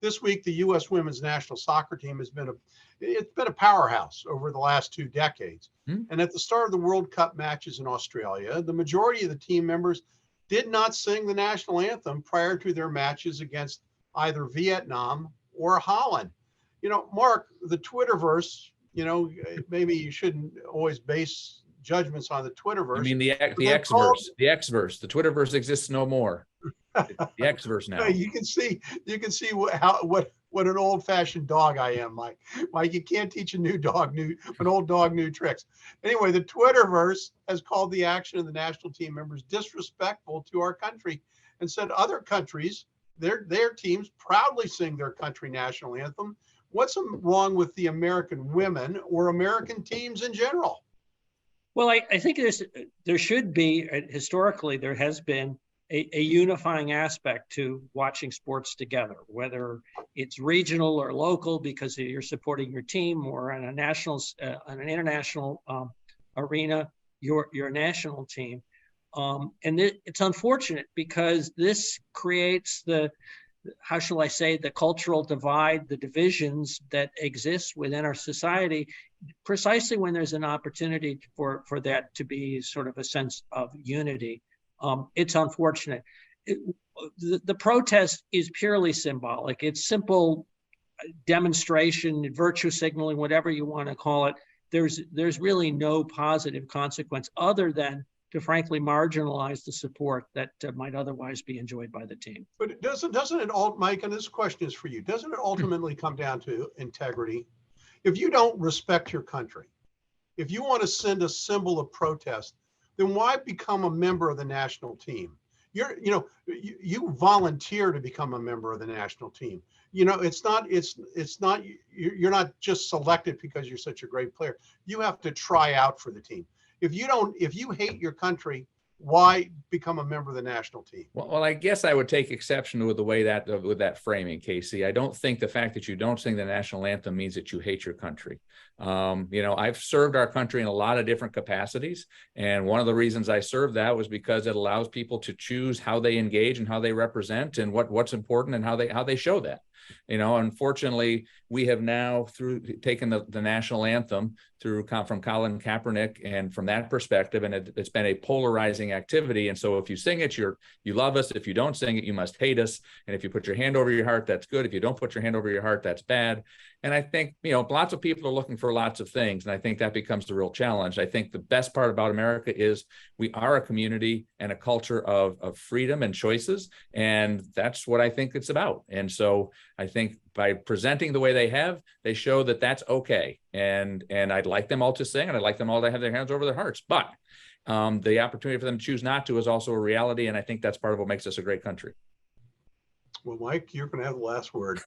this week, the U.S. women's national soccer team has been a powerhouse over the last 2 decades. And at the start of the World Cup matches in Australia, the majority of the team members did not sing the national anthem prior to their matches against either Vietnam or Holland. Mark, the Twitterverse, maybe you shouldn't always base judgments on the Twitterverse. You mean the Xverse? The Xverse. The Twitterverse exists no more. The Xverse now. You can see what an old-fashioned dog I am, Mike. Mike, you can't teach an old dog new tricks. Anyway, the Twitterverse has called the action of the national team members disrespectful to our country, and said other countries, their teams proudly sing their country national anthem. What's wrong with the American women or American teams in general? Well, I think there should be, historically, there has been a unifying aspect to watching sports together, whether it's regional or local because you're supporting your team, or on an international arena, your national team. And it's unfortunate because this creates the cultural divide, the divisions that exist within our society, precisely when there's an opportunity for that to be sort of a sense of unity. It's unfortunate. The protest is purely symbolic. It's simple demonstration, virtue signaling, whatever you want to call it. There's really no positive consequence other than to frankly marginalize the support that might otherwise be enjoyed by the team. But doesn't it all, Mike, and this question is for you, doesn't it ultimately come down to integrity? If you don't respect your country, if you want to send a symbol of protest, then why become a member of the national team? You volunteer to become a member of the national team. It's not, you're not just selected because you're such a great player. You have to try out for the team. If you hate your country, why become a member of the national team? Well, I guess I would take exception with that framing, Casey. I don't think the fact that you don't sing the national anthem means that you hate your country. I've served our country in a lot of different capacities, and one of the reasons I served that was because it allows people to choose how they engage and how they represent and what's important and how they show that. Unfortunately, we have now taken the national anthem from Colin Kaepernick, and from that perspective, and it's been a polarizing activity. And so if you sing it, you love us. If you don't sing it, you must hate us. And if you put your hand over your heart, that's good. If you don't put your hand over your heart, that's bad. And I think, lots of people are looking for lots of things. And I think that becomes the real challenge. I think the best part about America is we are a community and a culture of freedom and choices. And that's what I think it's about. And so I think by presenting the way they have, they show that that's okay. And I'd like them all to sing, and I'd like them all to have their hands over their hearts. But the opportunity for them to choose not to is also a reality. And I think that's part of what makes us a great country. Well, Mike, you're going to have the last word.